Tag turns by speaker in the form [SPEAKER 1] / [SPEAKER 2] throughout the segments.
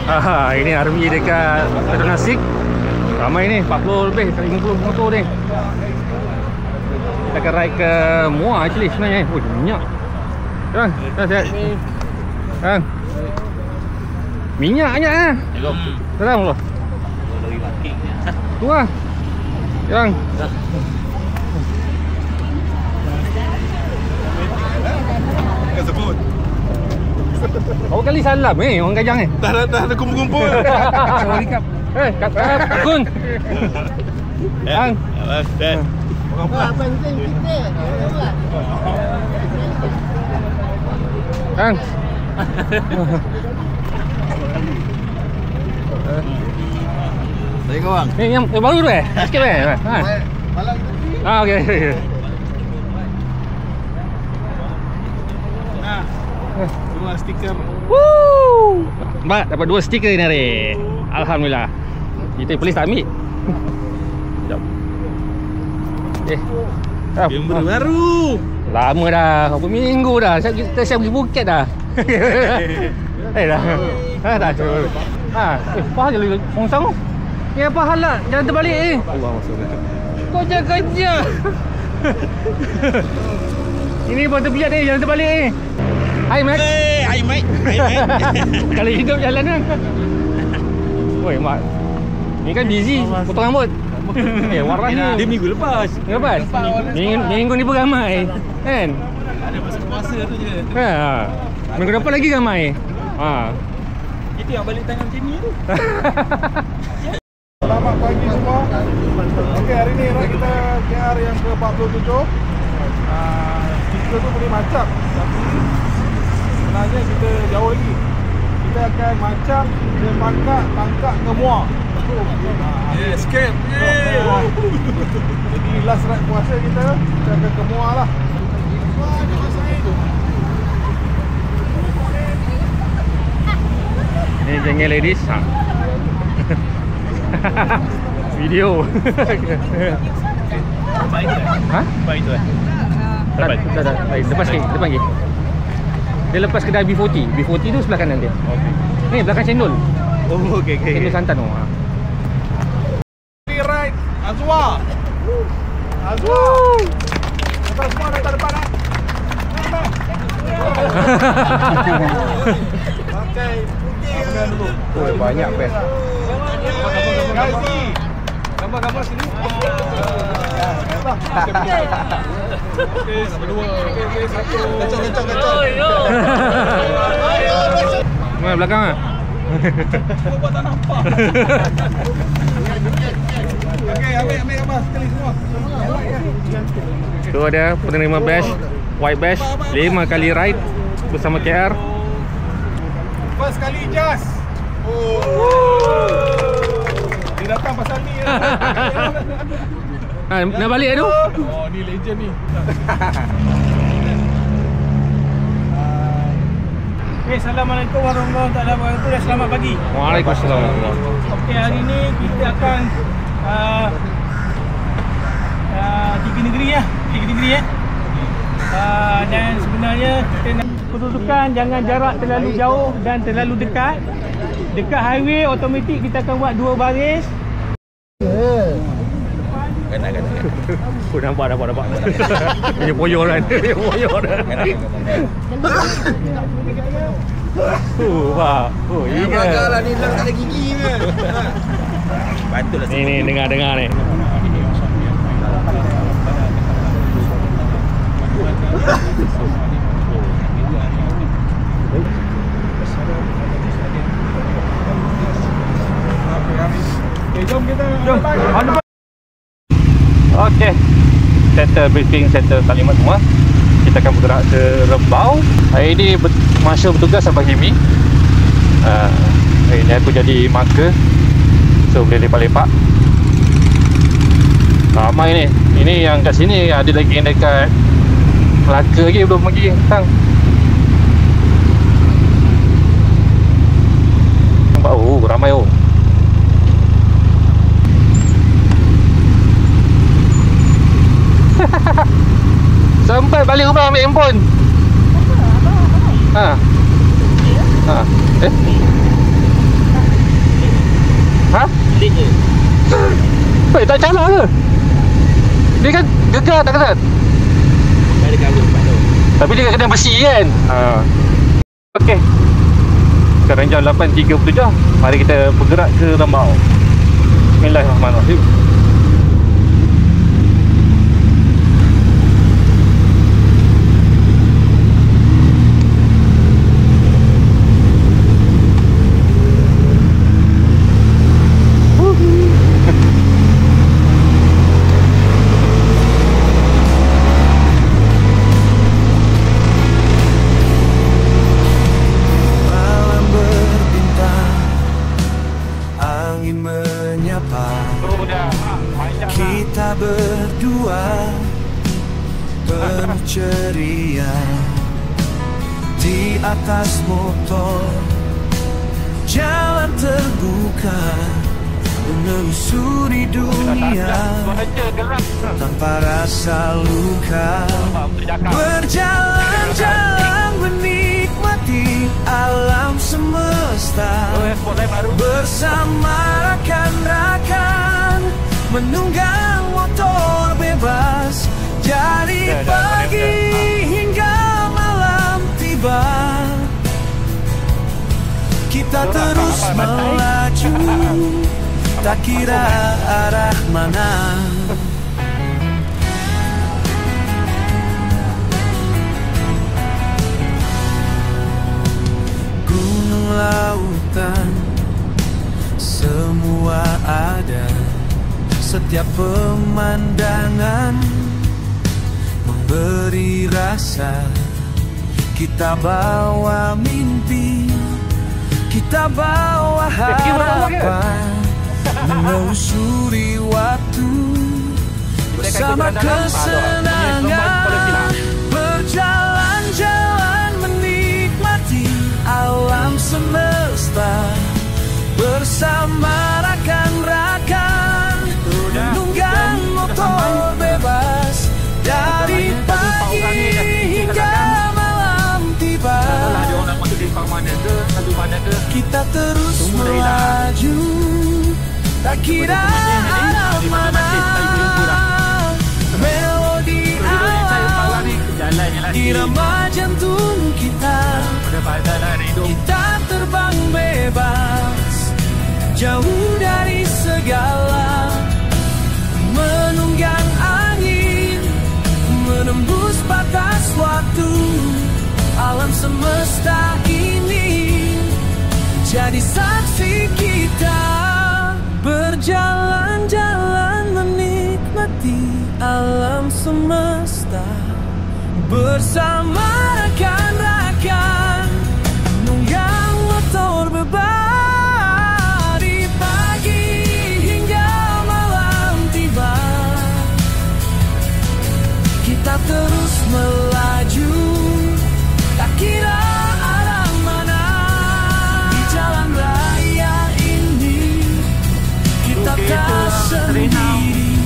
[SPEAKER 1] Ini army dekat Padang Nasik. Ramai ni, 40 lebih, 50 motor ni. Kita akan ride ke Muar actually sebenarnya. Oh, minyak. Bang, sihat. Bang. Minyaknya ah. Salam Allah. Tu ah. Bang.
[SPEAKER 2] Sebut.
[SPEAKER 1] Kau kali salam orang Kajang ni.
[SPEAKER 2] Tak ada kumpul-kumpul.
[SPEAKER 1] Sorry kap. Kap Kun. Bang.
[SPEAKER 2] Dan.
[SPEAKER 3] Abang kita.
[SPEAKER 1] Bang.
[SPEAKER 2] Saya kau bang.
[SPEAKER 1] Ni yang baru tu sikit
[SPEAKER 2] Malam
[SPEAKER 1] okey.
[SPEAKER 2] dua stiker.
[SPEAKER 1] Woo! Mbak dapat 2 stiker ni hari. Alhamdulillah. Kita polis tak ambil. Sekejap.
[SPEAKER 2] Yang baru.
[SPEAKER 1] Lama dah. Berapa minggu dah. Kita siap pergi Phuket dah. Dah. Tak cuba. Apa je lagi kongsang tu? Ni apa hal lah? Jangan terbalik
[SPEAKER 2] Allah maksudnya.
[SPEAKER 1] Kau jangan kerja. Ini pun terbiat ni. Jangan terbalik ni. Hai Mat.
[SPEAKER 2] Hai mate.
[SPEAKER 1] Kalau hidup jalan kan. Oi Mat. Ni kan busy potong rambut. Waras ni.
[SPEAKER 2] Dia minggu lepas.
[SPEAKER 1] Minggu ni pun ramai. Kan?
[SPEAKER 2] Ada masa puasa tu je.
[SPEAKER 1] Minggu depan lagi ramai.
[SPEAKER 2] Itu yang balik tangan sini tu.
[SPEAKER 4] Selamat pagi semua. Okey, hari ni kita KR yang ke-47. Kita tu boleh macam, tapi sebenarnya kita jauh lagi. Kita akan macam dan tangkap ke Muar.
[SPEAKER 2] Escape.
[SPEAKER 4] Jadi last ride puasa kita akan ke Muar lah.
[SPEAKER 1] Ni jengkel ladies. Video.
[SPEAKER 2] Baik tu.
[SPEAKER 1] Baik, lepas sikit, depan lagi. Dia lepas kedai B40. B40 tu sebelah kanan dia.
[SPEAKER 2] Okey.
[SPEAKER 1] Ni belakang cendol.
[SPEAKER 2] Oh okey.
[SPEAKER 1] Cendol santan tu.
[SPEAKER 4] Ride Azwa. Azwa. Kita semua datang depan Okey. Makan dulu.
[SPEAKER 1] Oh, banyak best.
[SPEAKER 4] Gazi. Gambar-gambar sini. Okey, berdua. Okey, satu. Kacau.
[SPEAKER 1] Mana belakang ah?
[SPEAKER 4] Buat tak nampak. Okey, ambil gambar sekali semua.
[SPEAKER 1] Tu ada penerima badge, white badge, 5 kali ride bersama KR.
[SPEAKER 4] First kali jas. Dia datang pasal ni.
[SPEAKER 1] Nak balik tu?
[SPEAKER 4] Oh, ni legend ni.
[SPEAKER 3] Assalamualaikum warahmatullahi wabarakatuh. Selamat pagi.
[SPEAKER 1] Waalaikumsalam.
[SPEAKER 3] Okey, hari ni kita akan tiga negeri dan sebenarnya kita nak kedudukan jangan jarak terlalu jauh dan terlalu dekat. Dekat highway automatik kita akan buat 2 baris.
[SPEAKER 2] Kena.
[SPEAKER 1] Oh, nampak. Punya poyoran. Pak. Oh, ini
[SPEAKER 2] Bagaklah ni tak ada gigi ke. Patutlah
[SPEAKER 1] Ni dengar ni.
[SPEAKER 4] Okey, jom kita.
[SPEAKER 1] Okey. Settle briefing, settle kalimat semua. Kita akan bergerak ke Rembau. Hari ini masa bertugas Abang Himi. Hari ini aku jadi marker. So boleh lepak-lepak. Ramai ni. Ini yang kat sini ada lagi yang dekat Melaka lagi belum pergi datang. Nampak ramai Sampai balik rumah ambil handphone. Ha?
[SPEAKER 3] Pelik je.
[SPEAKER 1] Tak calar ke? Dia kan gegar tak kena?
[SPEAKER 3] Tak ada cover tempat tu.
[SPEAKER 1] Tapi dia kena besi kan? Okey. Sekarang jam 8.37. Mari kita bergerak ke Rambau. Bismillahirrahmanirrahim.
[SPEAKER 2] Kita berdua penuh ceria di atas motor, jalan terbuka menelusuri dunia tanpa rasa luka, berjalan-jalan menikmati alam semesta bersama rakan-rakan, menunggang motor bebas dari pagi hingga malam tiba. Kita terus melaju, tak kira arah mana. Gunung lautan semua ada, setiap pemandangan memberi rasa. Kita bawa mimpi, kita bawa harapan, menelusuri waktu bersama kesenangan, berjalan-jalan menikmati alam semesta bersama rakan-rakan, menunggang motor bebas dari pagi hingga malam tiba. Kita terus melaju, tak kira arah mana. Melodi alam, irama jantung kita, kita terbang bebas, jauh dari segala, menunggang angin, menembus batas waktu. Alam semesta ini jadi saksi kita, berjalan-jalan menikmati alam semesta bersama rakan-rakan, menunggang motor bebas di pagi hingga malam tiba. Kita terus melaju, tak kira arah mana. Di jalan raya ini kita tak sendiri,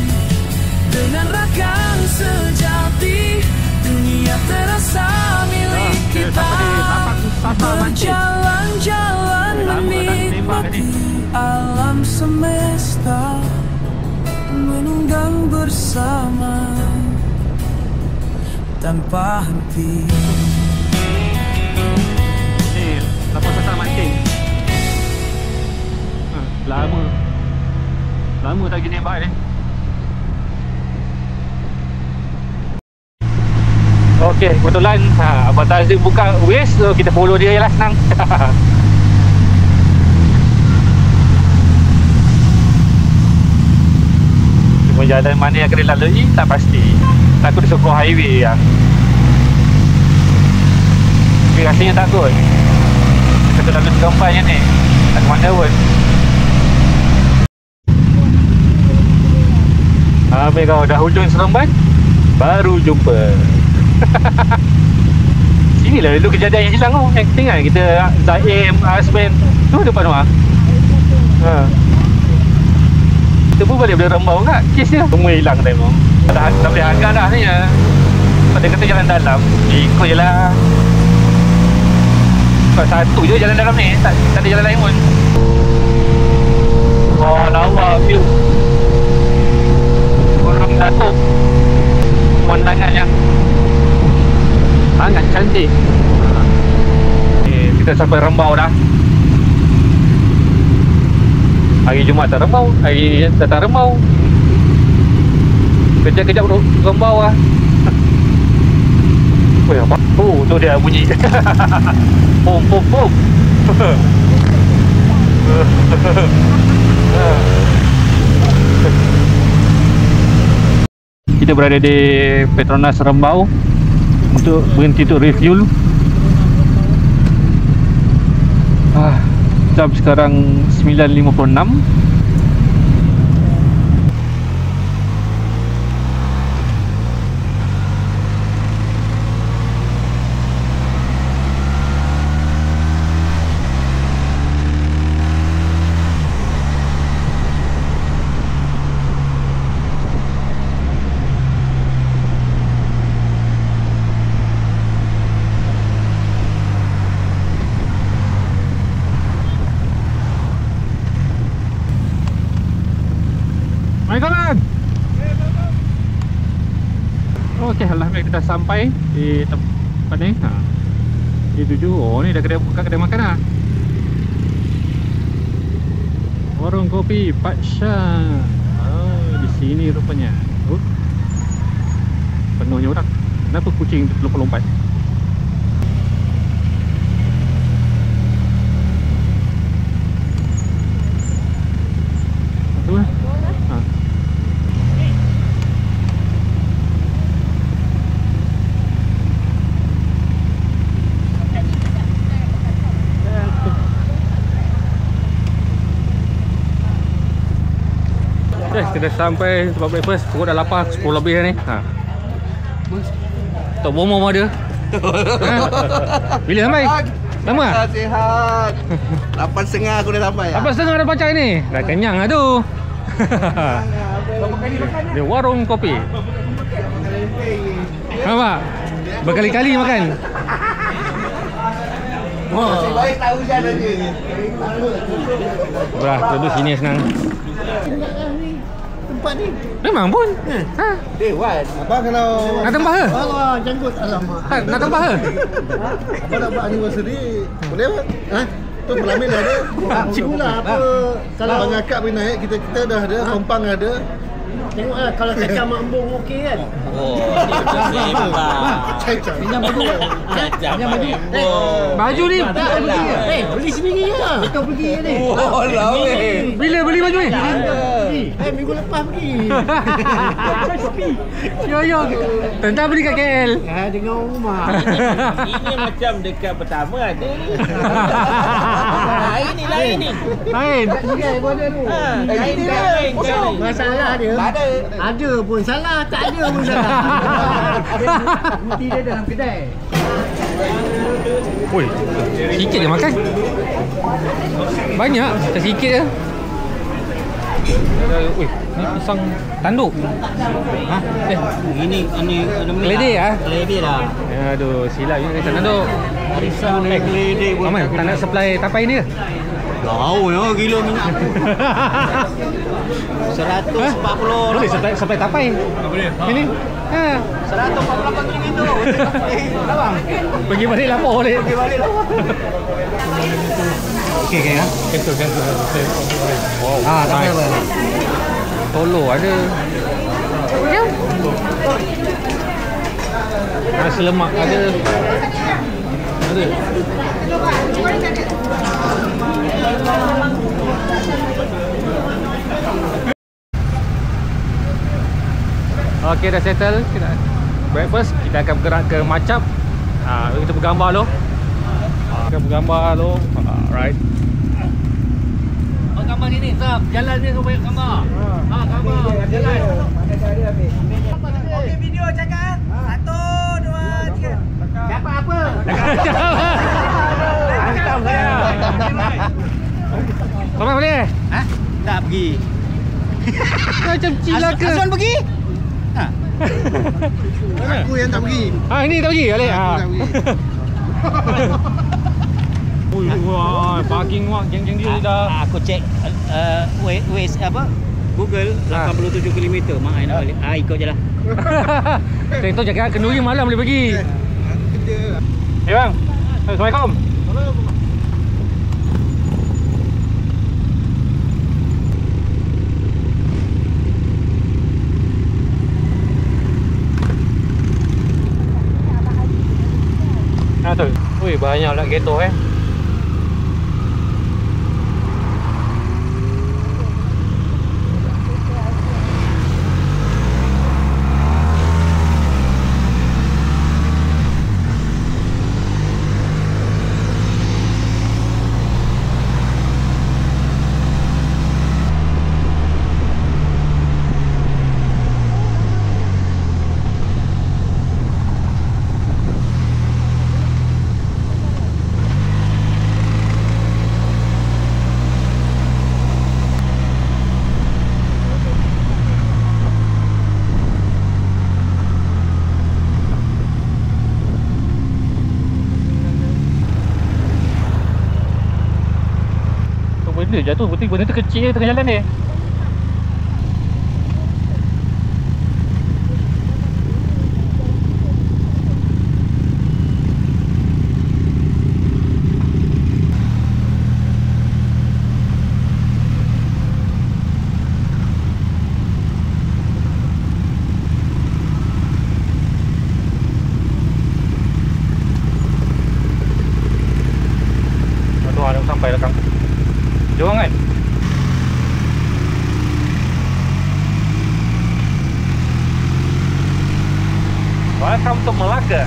[SPEAKER 2] dengan rakan sejati dunia terasa milik kita. Berjalan-jalan menikmati alam semesta, menunggang bersama tanpa henti.
[SPEAKER 3] Lepas pasal mancing. Lama tak gini baik ni.
[SPEAKER 1] Okey, kebetulan Abang Tazim buka Waze, so kita follow dia je lah, senang. Cuma jalan mana yang kena lalui tak pasti. Takut disokong highway yang tapi rasanya takut. Kita lalu Seremban je ni, tak ke mana pun. Habis kau dah hujung Seremban, baru jumpa. Sinilah dulu kejadian yang hilang tu. Yang kita ingat kita Zaim, Azman tu depan rumah. Kita pun balik dari Rambau kat kes dia. Semua hilang time tu. Tak boleh agak dah ni. Pada kata jalan dalam, ikut je lah. Satu je jalan dalam ni, tak ada jalan lain pun. kita sampai Rembau dah. Hari Jumaat tak Rembau, hari datang Rembau. Kejap-kejap Rembau lah. Weh, apa? Oh, tu dia bunyi. Pom pom pom. Kita berada di Petronas Rembau untuk berhenti untuk refuel. Jam sekarang 9.56. Okey, alhamdulillah kita dah sampai di tempat ni. Di tuju. Oh, ni dah buka kedai makan dah. Warung kopi Pak Syah. Di sini rupanya. Penuhnya orang. Kenapa kucing lompat-lompat? Tu lah. Kita dah sampai tempat breakfast. Perut dah lapar, 10 lebih dah ni. Tok Bomo ada. Bila sampai? Lama tak?
[SPEAKER 2] Sihat. 8.30 aku dah sampai.
[SPEAKER 1] 8.30 dah pancai ni. Dah kenyang lah tu. Dia warung kopi. Nampak? Berkali-kali makan.
[SPEAKER 2] Nasib baik tak hujan aja.
[SPEAKER 1] Belah, duduk sini senang.
[SPEAKER 2] Tempat ni
[SPEAKER 1] Memang pun.
[SPEAKER 2] Dewan. Abang kalau
[SPEAKER 1] Nak tambah ke?
[SPEAKER 2] Allah janggut alamak.
[SPEAKER 1] Nak tambah ke?
[SPEAKER 2] Abang nak buat anniversary boleh tak? Tu Pelamin dah ada. Cikgulah apa kalau Abang Akak pergi naik kita dah ada, Kompang ada. Tengoklah kalau cakap Mak Embong okey kan.
[SPEAKER 5] Oh, ni
[SPEAKER 2] Cai-cai.
[SPEAKER 5] pinjam baju. Pinjam baju.
[SPEAKER 1] Baju ni
[SPEAKER 2] Tak pergi ke? Beli sendiri je. Kau pergi ni.
[SPEAKER 5] Oh, lah weh.
[SPEAKER 1] bila beli baju ni?
[SPEAKER 2] Minggu lepas pergi.
[SPEAKER 1] Yo. Tentang beli kat KL.
[SPEAKER 2] Dengan rumah.
[SPEAKER 5] Ini macam dekat pertama ada ni. Ini lain ni.
[SPEAKER 1] Lain.
[SPEAKER 2] Ni kan gua ada tu.
[SPEAKER 5] Lain lain.
[SPEAKER 2] Masalah dia. Ada pun salah, tak ada pun salah. Bukti dia dalam kedai.
[SPEAKER 1] Oi, sikit je makan. Banyak, tak sikit je. Oi, ni pisang tanduk.
[SPEAKER 5] Ini
[SPEAKER 1] Keledai ah.
[SPEAKER 5] Keledai dah.
[SPEAKER 1] Aduh, silap ni pisang tanduk.
[SPEAKER 5] Pisang keledai pun.
[SPEAKER 1] Aman, tak nak supply tapai ni ke?
[SPEAKER 5] Tahu ya, gila minyak. 140.
[SPEAKER 1] Boleh supply tapai.
[SPEAKER 5] Boleh.
[SPEAKER 1] Ini.
[SPEAKER 5] 148 ringgit tu. Abang.
[SPEAKER 1] Pergi balik lapor boleh.
[SPEAKER 5] Pergi balik lah.
[SPEAKER 1] Okey ya. Cancel. Wow. Tak apa. Tolo ada. Ya. Nasi lemak ada. Ada. Okey, dah settle. Kita breakfast. Kita akan bergerak ke Macap. Kita bergambar dulu. Kita bergambar dulu. Alright. Gambar sini, Sab. Jalan ni kau banyak gambar. Gambar. Jalan.
[SPEAKER 2] Okey, video cakap. 1, 2, 3. Dapat apa?
[SPEAKER 1] Hantam saya. Selamat boleh?
[SPEAKER 5] Tak pergi.
[SPEAKER 1] Macam cilaka.
[SPEAKER 5] Azwan pergi?
[SPEAKER 2] Aku yang tak pergi.
[SPEAKER 1] Ini tak pergi balik.
[SPEAKER 2] Aku tak pergi.
[SPEAKER 1] Wah, parking wak geng-geng dia dah.
[SPEAKER 5] Aku cek Waze apa? Google 87 km. Mak ai nak balik. Ikut je lah.
[SPEAKER 1] Saya tahu cakap kenduri malam boleh pergi.
[SPEAKER 2] Kerja.
[SPEAKER 1] Bang. Assalamualaikum. banyak lah kereta benda jatuh, betul benda tu kecil je tengah jalan ni. Aduh, ada sampai dah kang. Jom kan. Welcome to Malacca.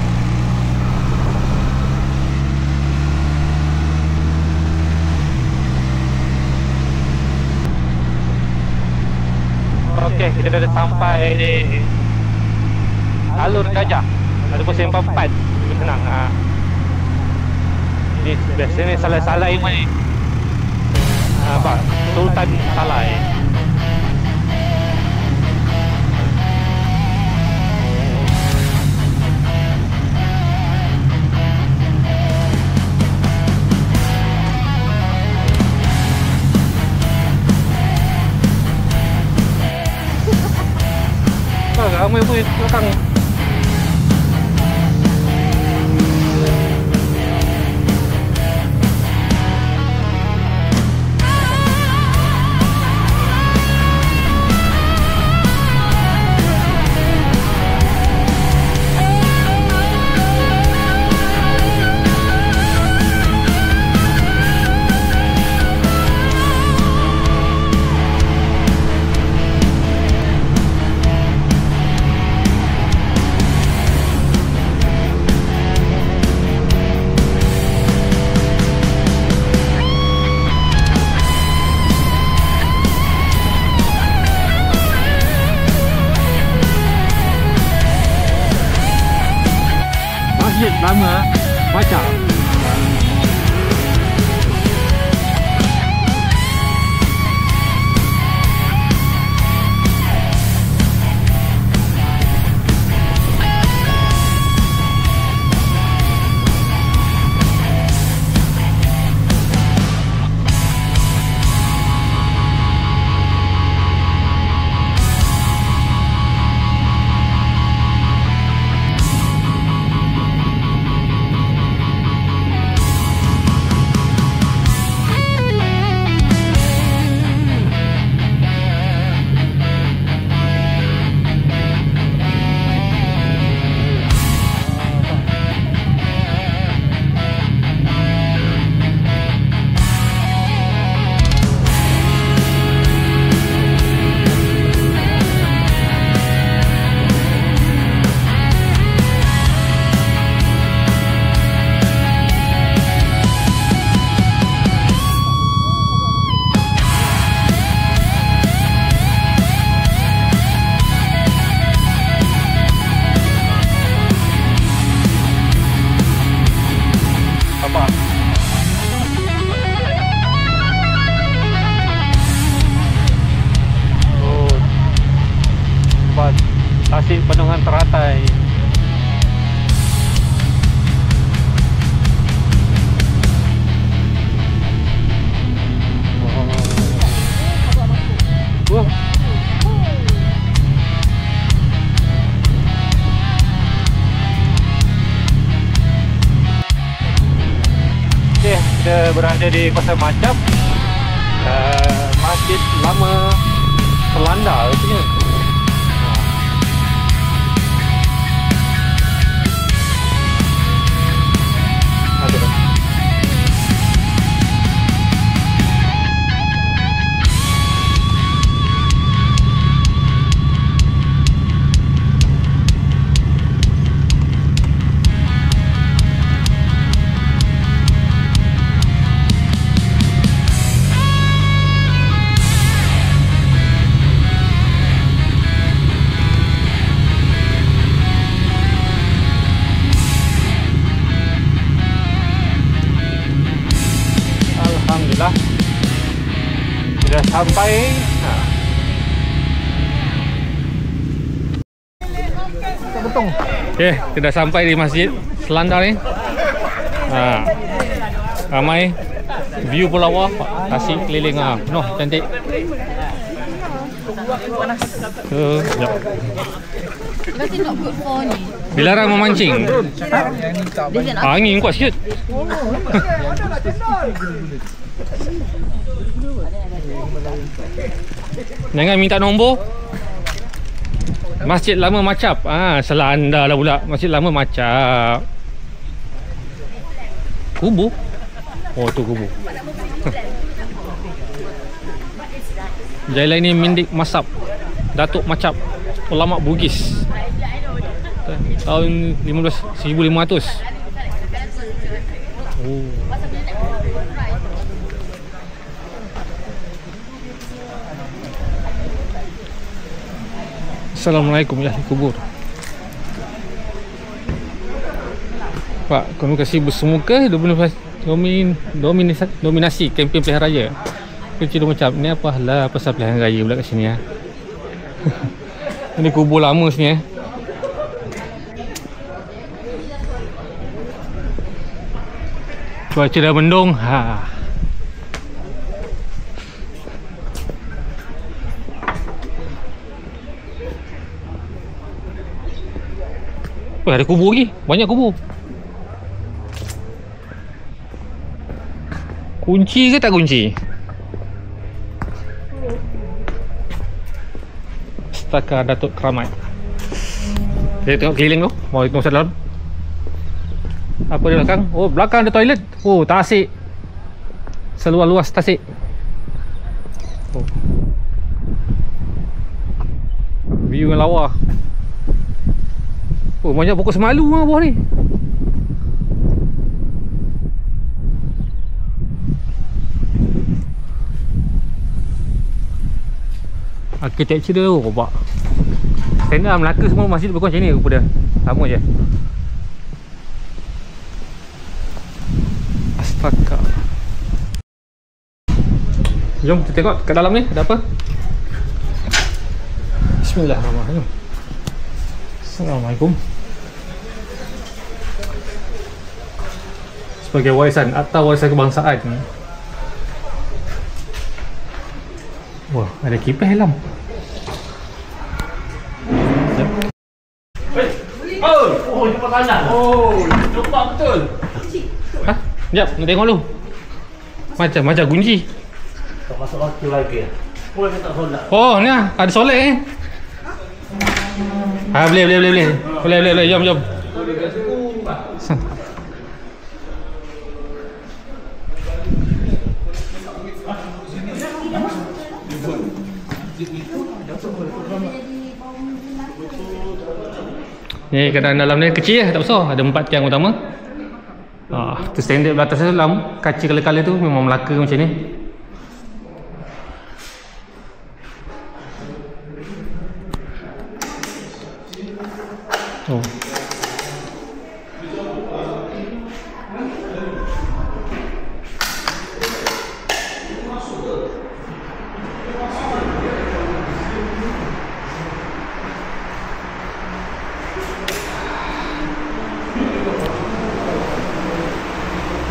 [SPEAKER 1] Okey, kita dah sampai di Alur Gajah. Ada pusing 44. Lebih senang. Ini biasanya salah-salah ini. Apa? Sultan Salai. Ramai pun belakang. Lama macam Tasik Bendungan Teratai. Wah. Okey, kita berada di Kota Macap. Masjid Lama Belanda katanya. Aduh. Sudah sampai. Betul. Okey, kita dah sampai di Masjid Selandar ni. Ramai. View Pulau Wah, tasik keliling Noh, cantik. Sekejap.
[SPEAKER 6] That's not good for ni.
[SPEAKER 1] Dilarang memancing. Angin kuat sikit. Jangan minta nombor. Masjid Lama Macap. Salah anda lah pula. Masjid Lama Macap. Kubu. Oh, tu kubu. Jalan ini Mindik Masap, Datuk Macap, ulama Bugis. Tahun 1500. Oh. Assalamualaikum ya ahli kubur. Pak, kami kasih bersemuka dominasi kempen pilihan raya. Kecil macam ni apalah pasal pilihan raya pula kat sini ya. Ini kubur lama sini ya. Cuaca dah mendung. Wah, ada kubur lagi. Banyak kubur. Kunci ke tak kunci? Stakar Datuk Keramat. Kita tengok keliling tu. Mau tengok dalam. Apa di belakang? Oh, belakang ada toilet. Oh, tasik. Seluas-luas tasik. Oh. View yang lawa. Oh, banyak pokok semalu bawah ni. Arkitektur dia robak. Standard Melaka semua masjid bukan macam ni rupa dia. Sama je. Astaga. Jom kita tengok kat dalam ni ada apa. Bismillahirrahmanirrahim. Assalamualaikum. Sebagai warisan atau warisan kebangsaan. Wah, ada kipas helm. Oh, jumpa kanan. Oh, jumpa betul. Hah? Sekejap, nak tengok dulu. Macam kunci.
[SPEAKER 5] Tak masuk waktu lagi. Boleh tak solat?
[SPEAKER 1] Oh, ni ada solat eh. Boleh. Jom. Ni keadaan dalam ni kecil tak besar. Ada 4 tiang utama. Tu standard atas dalam kaca kala-kala tu memang Melaka macam ni. Oh.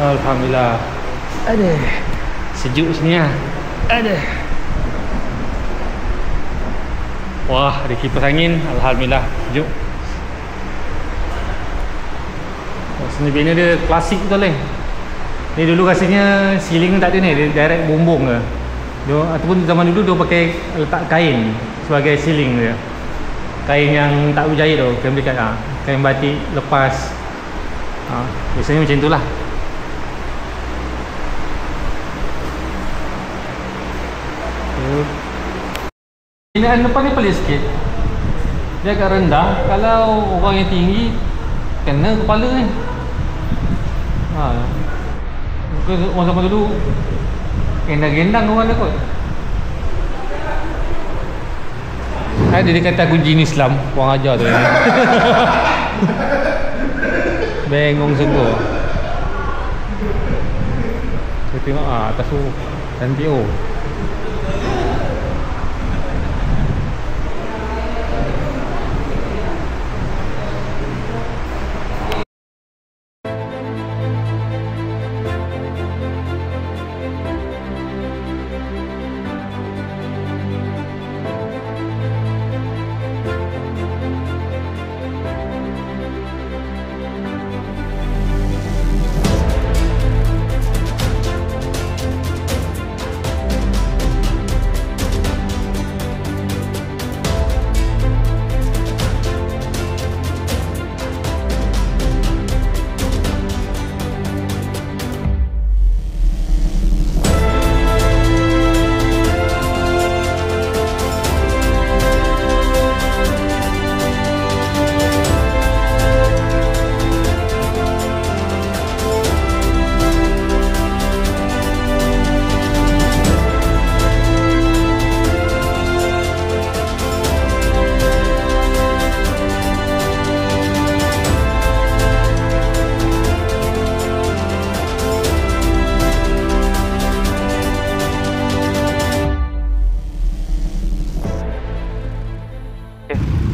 [SPEAKER 1] Alhamdulillah. Ada. Sejuk sini ah. Ada. Wah, ada kipas angin. Alhamdulillah, sejuk. Sini bina dia klasik betul ni. Ni dulu rasanya ceiling tak ada ni, dia direct bumbung ke. Dia ataupun zaman dulu dia pakai letak kain sebagai ceiling dia. Kain yang tak berjahit tu, kain dekat kain batik lepas. Biasanya macam itulah. Binaan depan ni pelik sikit. Dia agak rendah. Kalau orang yang tinggi kena kepala ni. Orang zaman dulu gendang-gendang orang dia kot. Ada dia kata kunci ni Islam. Orang ajar tu. Bengong sungguh. Saya tengok atas tu cantik oh.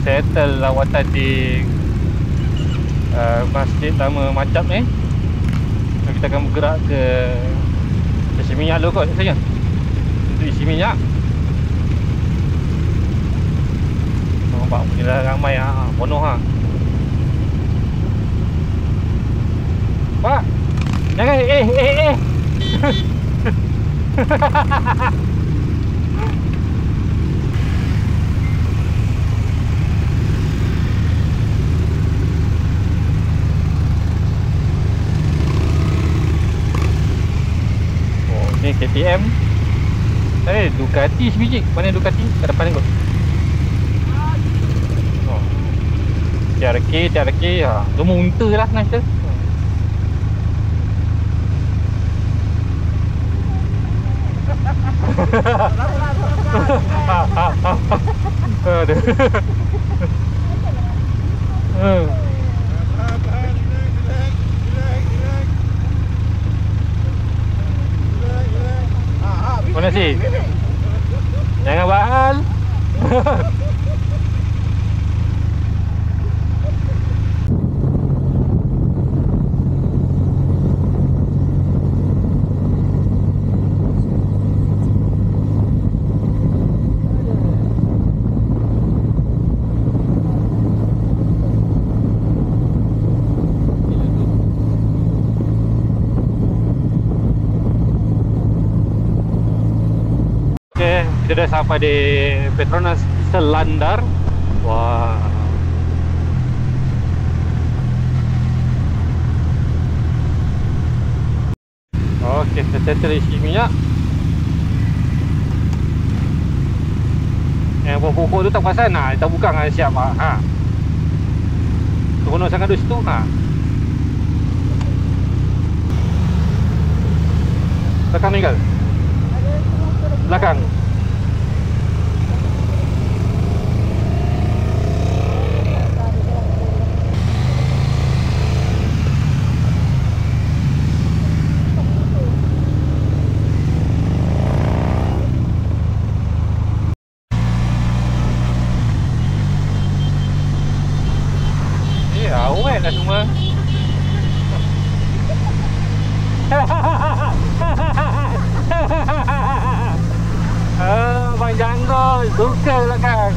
[SPEAKER 1] Settle lawatan di Masjid Lama Macap ni. So, kita akan bergerak ke isi minyak dulu kot saja. Untuk isi minyak. Nampak ni dah ramai penuh Pak, jangan ni KTM. Ducati sebiji. Mana Ducati? Kat depan ni kot. TRK semua unta lah senang cerita. Mana sih? Jangan bahal. Kita dah sampai di Petronas Selandar. Wah. Okey, kita settle isi minyak. Yang pokok tu tak perasan tak bukan siap Seronok sangat duduk situ Belakang Miguel. Belakang. Awet dah semua. Bang Janggol suka belakang.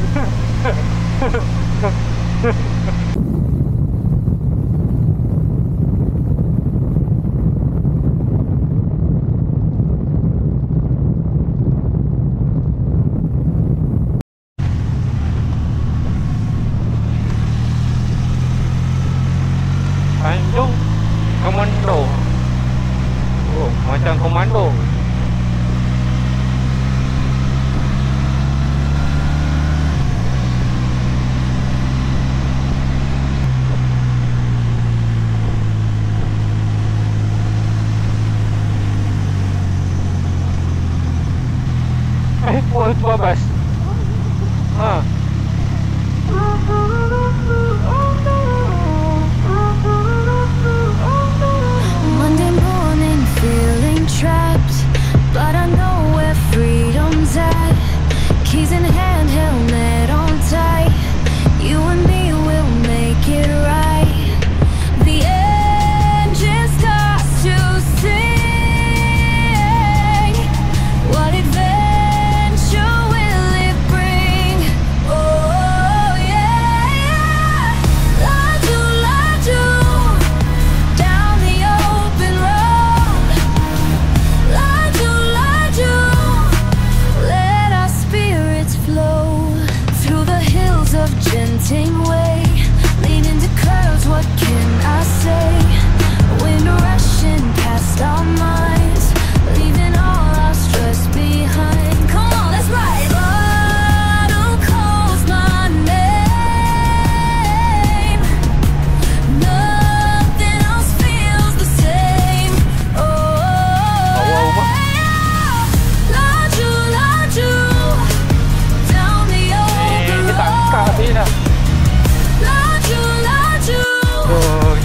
[SPEAKER 1] Tanjung Komando. Oh, macam komando. Oh, itu babas.
[SPEAKER 7] Monday morning feeling trapped, but I know where freedom's at.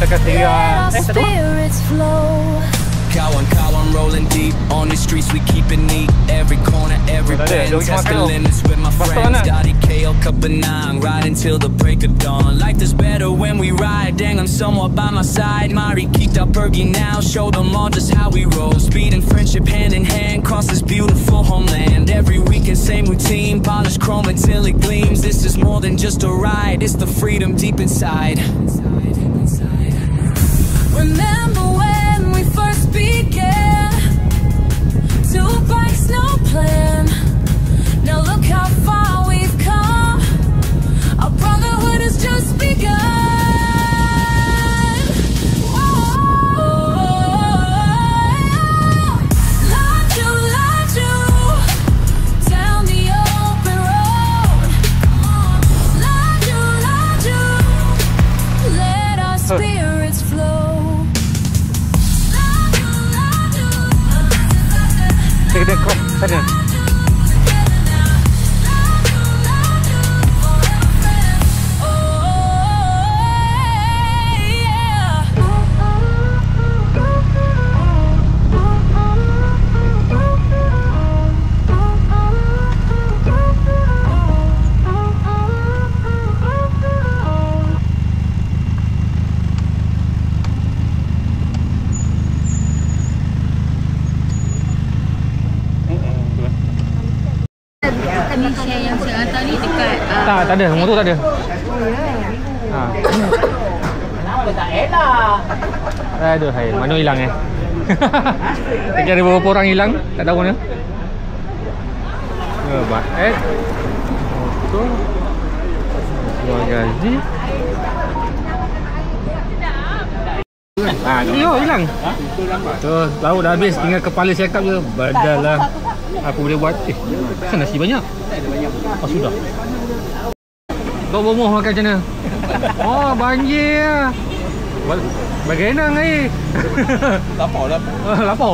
[SPEAKER 1] dekat Seria. Tak tahu.
[SPEAKER 7] Kawan rolling deep on the streets, we keep it neat. Every corner, every bend, test the limits with my friends. Daddy KO, cup of nine, ride until the break of dawn. Life is better when we ride. Dang, I'm somewhat by my side. Mari keep up perky now, show them all just how we roll. Speed and friendship hand in hand, cross this beautiful homeland. Every weekend, same routine, polish chrome until it gleams. This is more than just a ride, it's the freedom deep inside. Remember when we first began? 2 bikes, no plan. Now look how far we've come. Our brotherhood has just begun. Laju, down the open road. Laju, let our spirits flow.
[SPEAKER 1] Kita kena cross sana.
[SPEAKER 6] Kami share yang saya hantar ni dekat
[SPEAKER 1] Tak ada. Motor tak ada. Ha.
[SPEAKER 5] Kenapa tak elak?
[SPEAKER 1] Aduh, hai. Mana hilang Lagi ada beberapa orang hilang, tak tahu mana. Baik. Motor. Suara gazi. Dia hilang. Tu, lauk dah habis, tinggal kepala cakap je. Badal lah. Apa boleh buat? Kan nasi banyak. Oh, sudah. Kau bomoh makan macam mana? Oh, banjir lah. Bagaimana air?
[SPEAKER 4] Lapar.
[SPEAKER 1] Lapar.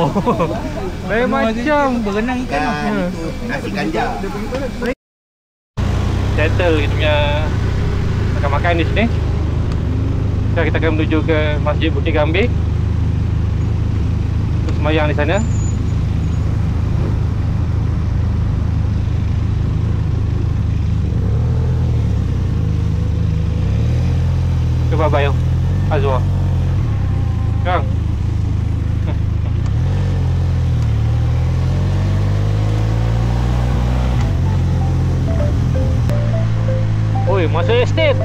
[SPEAKER 1] Lain macam
[SPEAKER 5] berenang ikan.
[SPEAKER 2] Nasi ganja.
[SPEAKER 1] settle kita punya makan-makan di sini. Sekarang kita akan menuju ke Masjid Bukit Gambir untuk sembahyang di sana. Cuba bayar Azwa. Kang. Oi, masuk estate.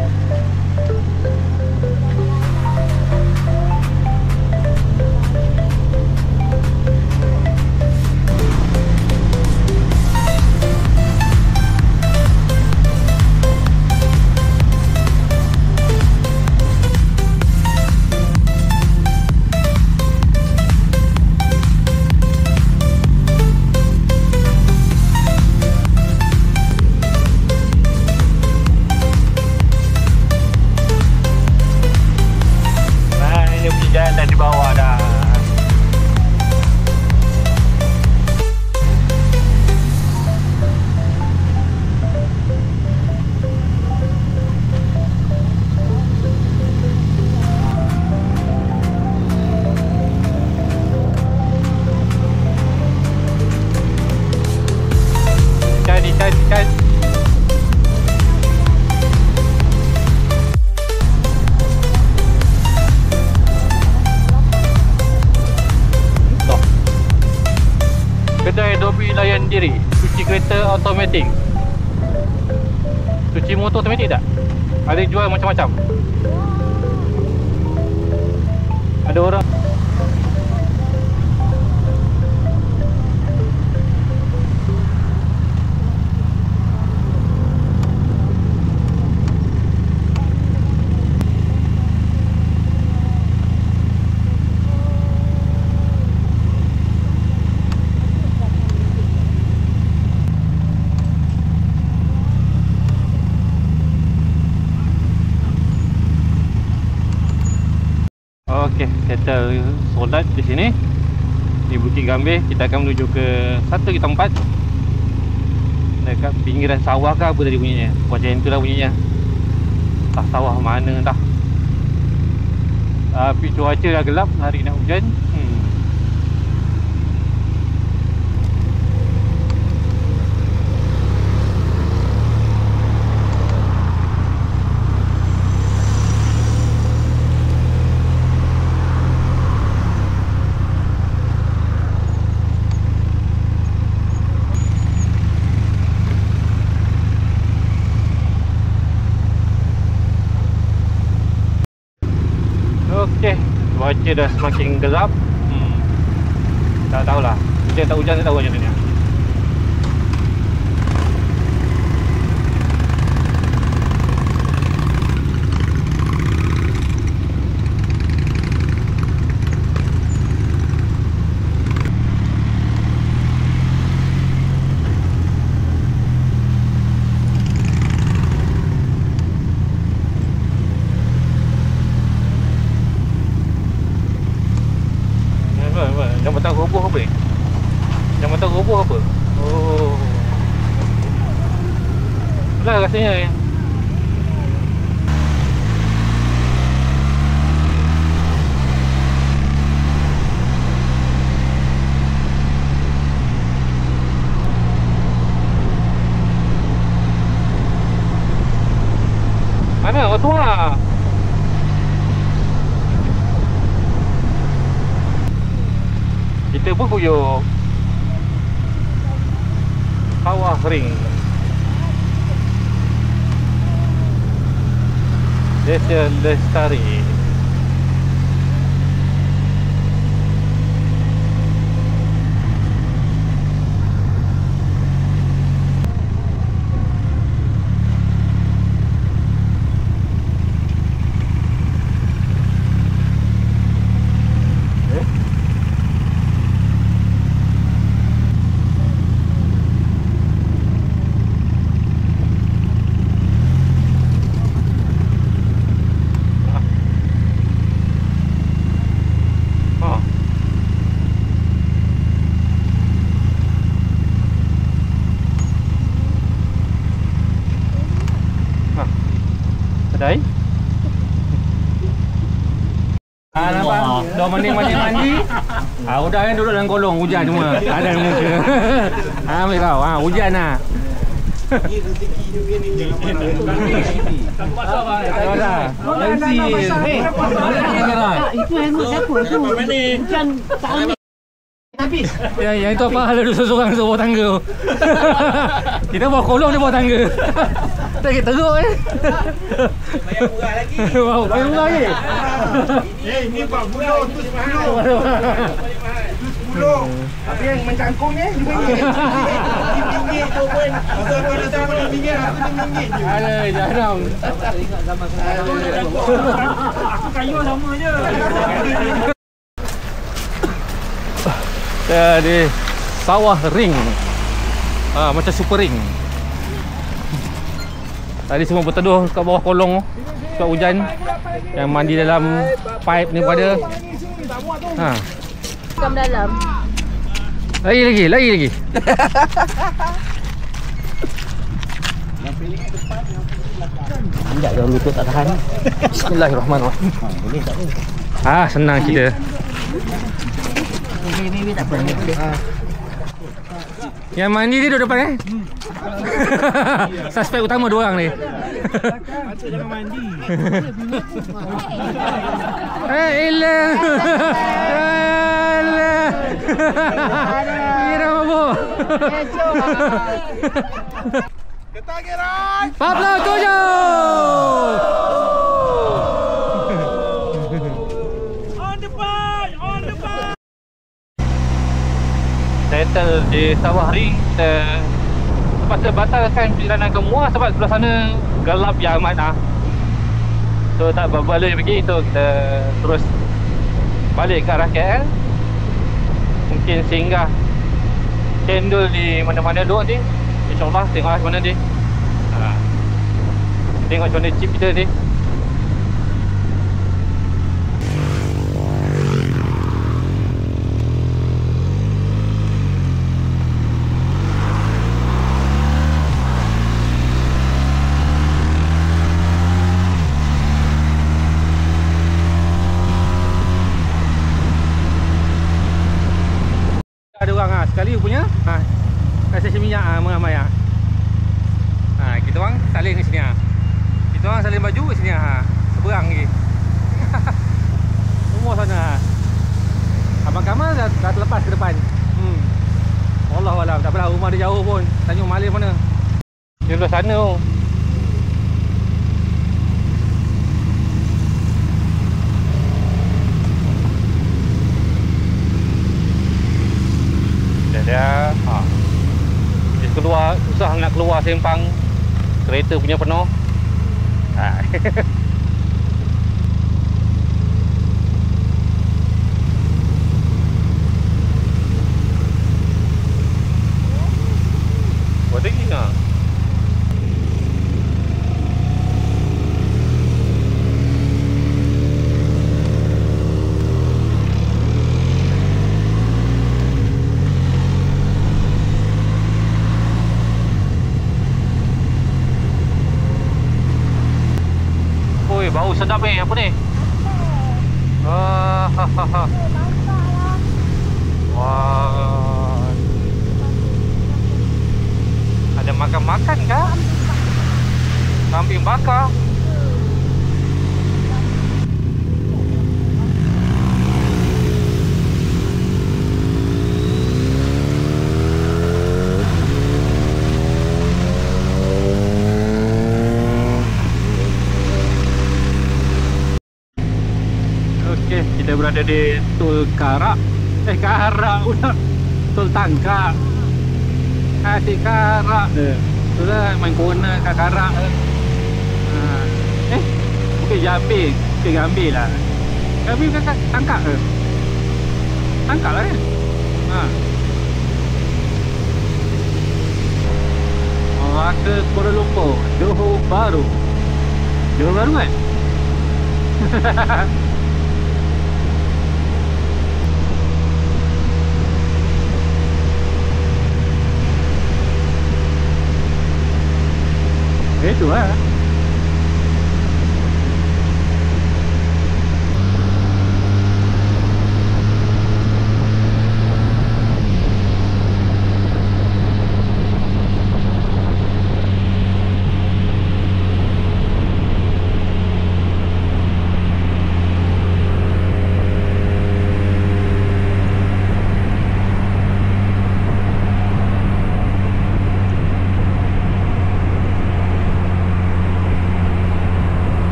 [SPEAKER 1] Kedai Adobe layan diri, cuci kereta automatik, cuci motor automatik tak? Ada jual macam-macam. Ada orang okey, settle solat di sini di Bukit Gambir. Kita akan menuju ke satu tempat dekat pinggiran sawah ke apa tadi bunyinya. Macam itulah bunyinya. Tak sawah mana dah. Tapi cuaca dah gelap, hari nak hujan. Okey, cuaca dah semakin gelap. Tak tahulah, hujan tak hujan, tak tahu macam mana. Jambatan roboh apa ni? Jambatan roboh apa? Oh. Itulah rasanya. Mana? Oh tu lah. Kita pun kuyuk Sawah Ring. Desa Lestari. Sedai. Nampak? Dah mandi. Udah kan duduk dalam kolong, hujan semua. Ada muka. Ambil kau. Hujan lah. Ini rezeki juga ni. Tak pasal bang. Tak pasal.
[SPEAKER 6] Itu hangut siapa tu? Bukan tak ambil. Habis.
[SPEAKER 1] Yang itu apa hal duduk seorang bawah tangga. Kita bawah kolong, dia bawah tangga. Tak kira teruk bayar murah lagi. Wow, bayar murah lagi.
[SPEAKER 4] Ini 40 tu 10. 10. Tapi yang mencangkung ni RM5. RM5 tu pun. Pasal kau dah tahu RM5, aku RM6 je.
[SPEAKER 1] Alah, jarang.
[SPEAKER 4] Ingat zaman saya. Kayu sama je.
[SPEAKER 1] Di Sawah Ring. Macam super ring. Tadi semua berteduh kat bawah kolong sebab hujan. Yang mandi dalam pipe ni pada.
[SPEAKER 6] Kam dalam.
[SPEAKER 1] Lagi.
[SPEAKER 5] Anjak dah lutut tak tahan.
[SPEAKER 1] Bismillahirrahmanirrahim.
[SPEAKER 5] Boleh tak ni?
[SPEAKER 1] Senang kita.
[SPEAKER 5] Ni tak apa.
[SPEAKER 1] Yang mandi ni duduk depan Suspek utama 2 orang ni.
[SPEAKER 3] Patut jangan mandi.
[SPEAKER 1] Elah. Kira apa?
[SPEAKER 4] Ketak gerai.
[SPEAKER 1] 47. Settle di Sawah Ring. Kita terpaksa batalkan perjalanan ke Muar sebab sebelah sana gelap yang amat lah. So tak balik pergi tu, kita terus balik ke arah KL. Mungkin singgah cendol di mana-mana dulu nanti. InsyaAllah tengok lah mana nanti. Tengok macam mana chip kita ni. stesen minyak ramai ah. Kita orang salin kat sini ah. Kita orang salin baju kat sini ah. Seberang lagi. Semua sana. Abang Kamal dah terlepas ke depan. Wallahualam, tak apalah, rumah dia jauh pun. Tanya Malin mana. Dia belah sana tu. Dia keluar, susah nak keluar sempang. Kereta punya penuh. Buat lagi nak? Bau sedap apa ni? Wah. Ada makan-makan kah? Kambing bakar. Kita berada di Tol Karak. Pula. Tol Tangkak. Asyik Karak. Itulah main corner kat Karak. Bukan Jambil. Bukan Gambil lah. Gambil bukan Tangkak ke? Tangkak lah kan? Melaka Kuala Lumpur. Johor Bahru. Johor Bahru kan? Itu lah.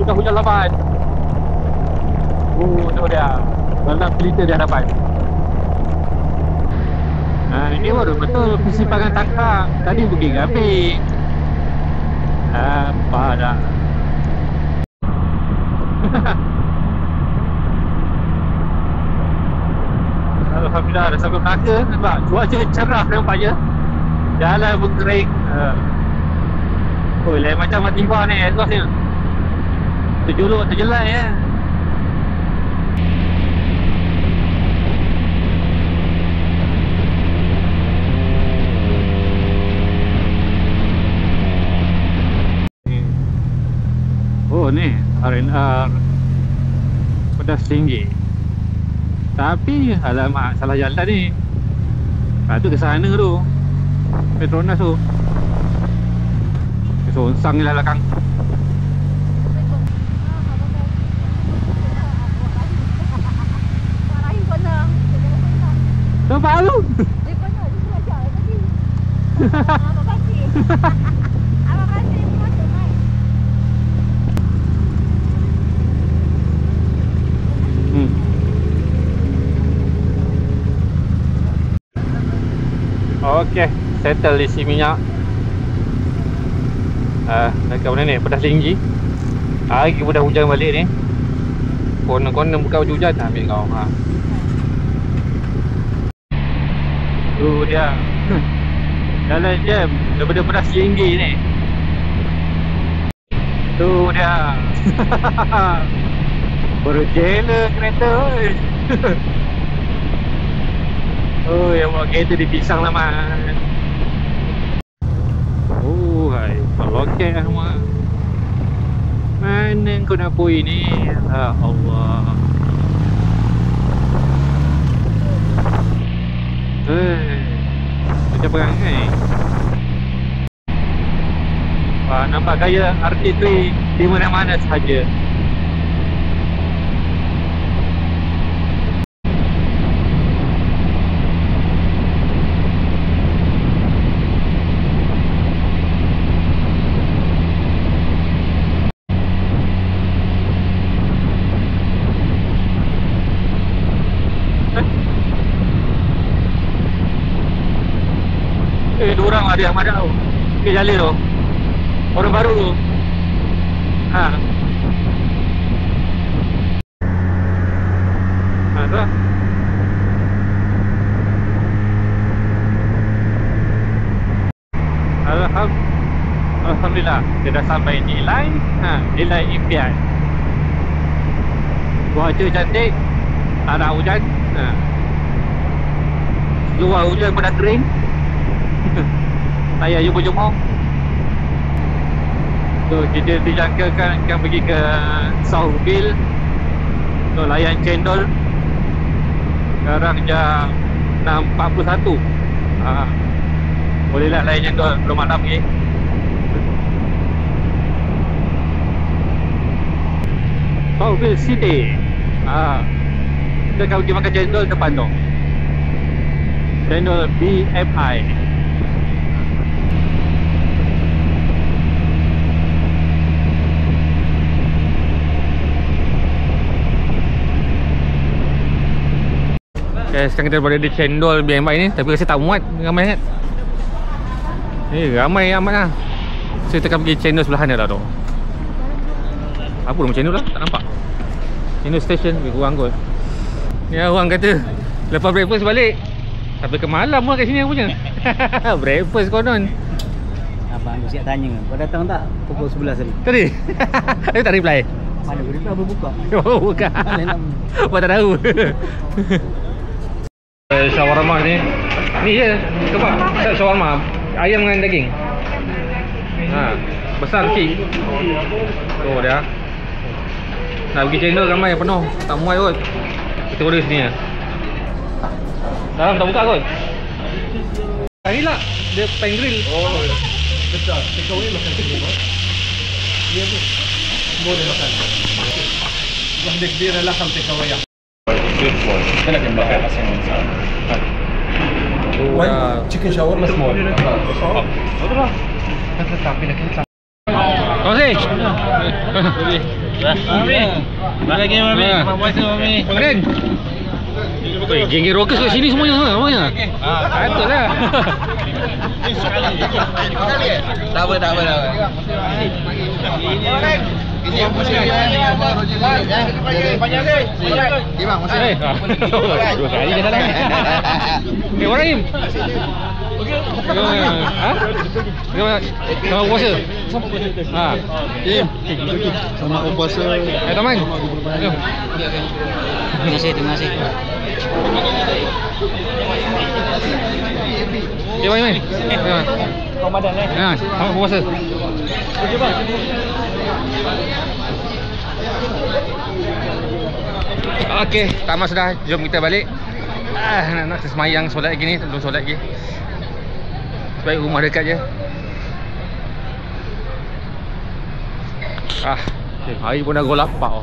[SPEAKER 1] Sudah hujan lebat. Tu dia. Dalam pelita di hadapan. Ini baru betul persimpangan Tangkak. Tadi pergi Gambil. Apa dah. Alhamdulillah dah sampai Melaka. Nampak cuaca cerah nampaknya. Jalan pun kering. Lain macam Matiba ni exhaust ni. Terjuluk, terjelai ya. Oh ni R&R pedas tinggi. Tapi alamak, salah jalan ni. Tu ke sana tu. Petronas tu. Sonsang ni lah belakang. Nampak tu?
[SPEAKER 6] Dia pernah, dia suruh ajak tadi. Abang kasih. Abang kasih, dia masuk main.
[SPEAKER 1] Okey, settle isi minyak. Dekat mana ni? Pedas tinggi. Hari pun dah hujan balik ni. Konon-konon bukan hujan, ambil kau. Tu dia. Jalan jam daripada pedas tinggi ni. Tu dia. Berjela kereta oi. Oh, yang bawa kereta dipisang lah man. Kunapui ni. Ya Allah. Macam perangai. Wah, nampak gaya artistry di mana-mana sahaja. Dua orang ada yang madak tu. Ke Jalil tu. Orang baru tu. Ha. Ha tu lah. Alhamdulillah kita dah sampai Nilai. Nilai impian. Cuaca cantik. Tak ada hujan. Luar hujan pun dah kering. Saya jumpa-jumpa. So kita dijangkakan akan pergi ke Southville. So layan cendol. Sekarang jam 6.41. Bolehlah layan cendol belum malam lagi. Southville City. Kita akan pergi makan cendol depan tu. Cendol BFI. Okay, sekarang kita berada di cendol BFI ni. Tapi rasa tak muat. Ramai sangat. Ramai amat lah. So kita akan pergi cendol sebelah sana lah tu. Apa nama cendol lah? Tak nampak. Cendol station lebih kurang kot. Ni orang kata lepas breakfast balik. Sampai ke malam lah kat sini punya. Breakfast konon.
[SPEAKER 5] Abang aku siap tanya, kau datang tak pukul 11 tadi?
[SPEAKER 1] Tadi? Tapi tak reply?
[SPEAKER 5] Mana aku reply, berbuka.
[SPEAKER 1] Oh buka. Buat tak tahu. Shawarma ni. Ni je. Coba. Shawarma. Ayam dengan daging. Besar kecil. Oh dia. Nak pergi channel ramai penuh. Tak muat kot. Kita order sini lah. Dalam tak buka kot. Ini lah. Dia pan grill. Oh. Besar. Take away makan sini. Dia tu. Boleh makan. Wahdah kbira laham take away. Kita nak makan asam besar.
[SPEAKER 2] Chicken shawarma small.
[SPEAKER 1] Betul lah. Tapi nak kita. Terima kasih.
[SPEAKER 5] Mami. Lagi Mami. Apa Mami?
[SPEAKER 1] Keren. Weh, geng-geng rockers kat sini semuanya ha, namanya. Betul lah.
[SPEAKER 2] Tak apa.
[SPEAKER 1] Dua kali dah dalam. Ibrahim. Sama puasa.
[SPEAKER 2] Sama puasa.
[SPEAKER 1] Teman.
[SPEAKER 5] Terima kasih.
[SPEAKER 1] Ya, main.
[SPEAKER 5] Ramadan
[SPEAKER 1] sama puasa. Okey, tamat sudah. Jom kita balik. Nak semayang solat lagi ni, belum solat lagi. Sebab rumah dekat je. Hari pun dah go lapak.